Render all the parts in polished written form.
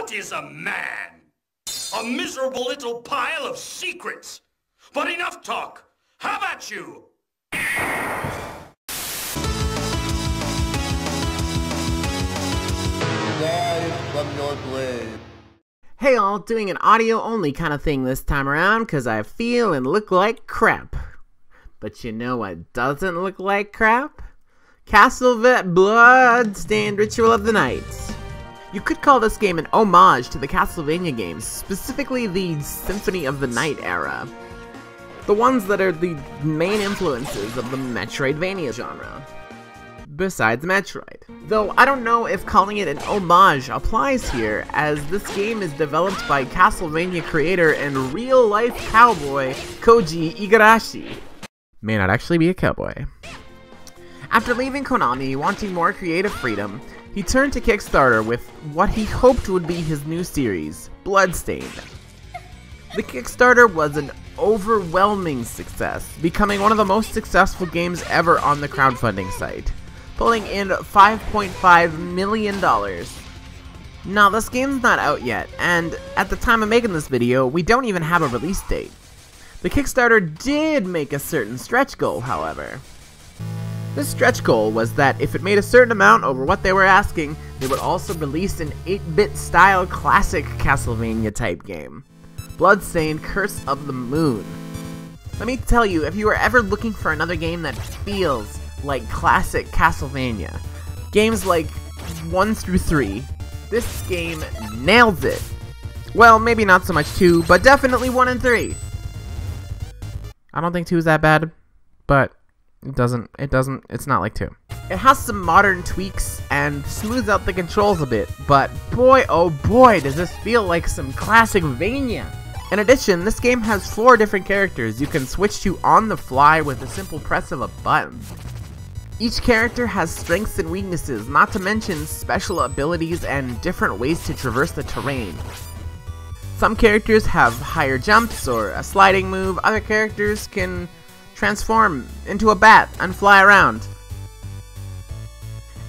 What is a man? A miserable little pile of secrets. But enough talk. How about you? From your grave. Hey all, doing an audio only kind of thing this time around because I feel and look like crap. But you know what doesn't look like crap? Castlevania Bloodstained Ritual of the Night. You could call this game an homage to the Castlevania games, specifically the Symphony of the Night era. The ones that are the main influences of the Metroidvania genre. Besides Metroid. Though I don't know if calling it an homage applies here, as this game is developed by Castlevania creator and real-life cowboy Koji Igarashi. May not actually be a cowboy. After leaving Konami, wanting more creative freedom, he turned to Kickstarter with what he hoped would be his new series, Bloodstained. The Kickstarter was an overwhelming success, becoming one of the most successful games ever on the crowdfunding site, pulling in $5.5 million. Now, this game's not out yet, and at the time of making this video, we don't even have a release date. The Kickstarter did make a certain stretch goal, however. This stretch goal was that if it made a certain amount over what they were asking, they would also release an 8-bit style classic Castlevania type game. Bloodstained Curse of the Moon. Let me tell you, if you are ever looking for another game that feels like classic Castlevania, games like 1 through 3, this game nails it. Well, maybe not so much 2, but definitely 1 and 3. I don't think 2 is that bad, but it's not like 2. It has some modern tweaks and smooths out the controls a bit, but boy oh boy does this feel like some classic Vania. In addition, this game has 4 different characters you can switch to on the fly with a simple press of a button. Each character has strengths and weaknesses, not to mention special abilities and different ways to traverse the terrain. Some characters have higher jumps or a sliding move, other characters can transform into a bat and fly around.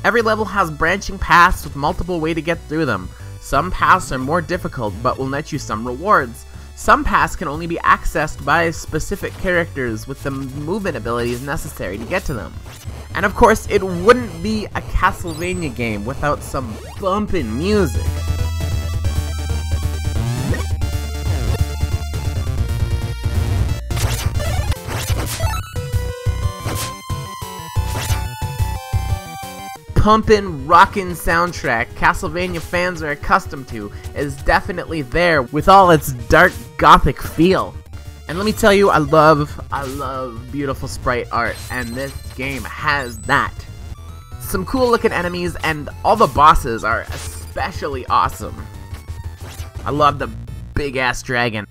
Every level has branching paths with multiple ways to get through them. Some paths are more difficult but will net you some rewards. Some paths can only be accessed by specific characters with the movement abilities necessary to get to them. And of course, it wouldn't be a Castlevania game without some bumpin' music. Pumpin', rockin' soundtrack Castlevania fans are accustomed to is definitely there with all its dark gothic feel. And let me tell you, I love beautiful sprite art, and this game has that. Some cool looking enemies, and all the bosses are especially awesome. I love the big ass dragon.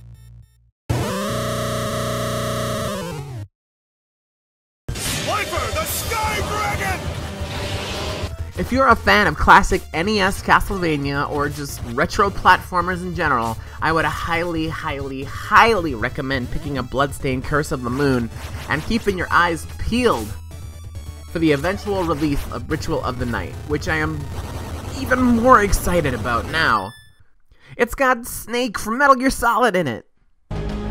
If you're a fan of classic NES Castlevania or just retro platformers in general, I would highly recommend picking up Bloodstained Curse of the Moon and keeping your eyes peeled for the eventual release of Ritual of the Night, which I am even more excited about now. It's got Snake from Metal Gear Solid in it.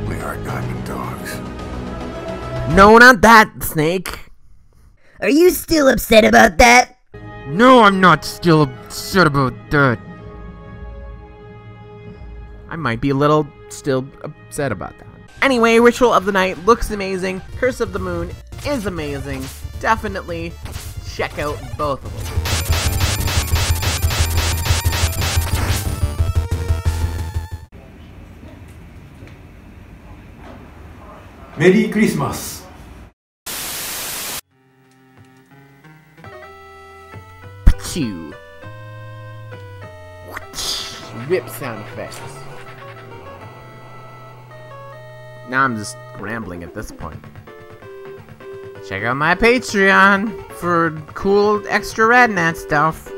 We are diamond dogs. No, not that, Snake. Are you still upset about that? No, I'm not still upset about that. I might be a little still upset about that. Anyway, Ritual of the Night looks amazing. Curse of the Moon is amazing. Definitely check out both of them. Merry Christmas. Rip sound effects. Now I'm just rambling at this point. Check out my Patreon for cool extra Radnat stuff.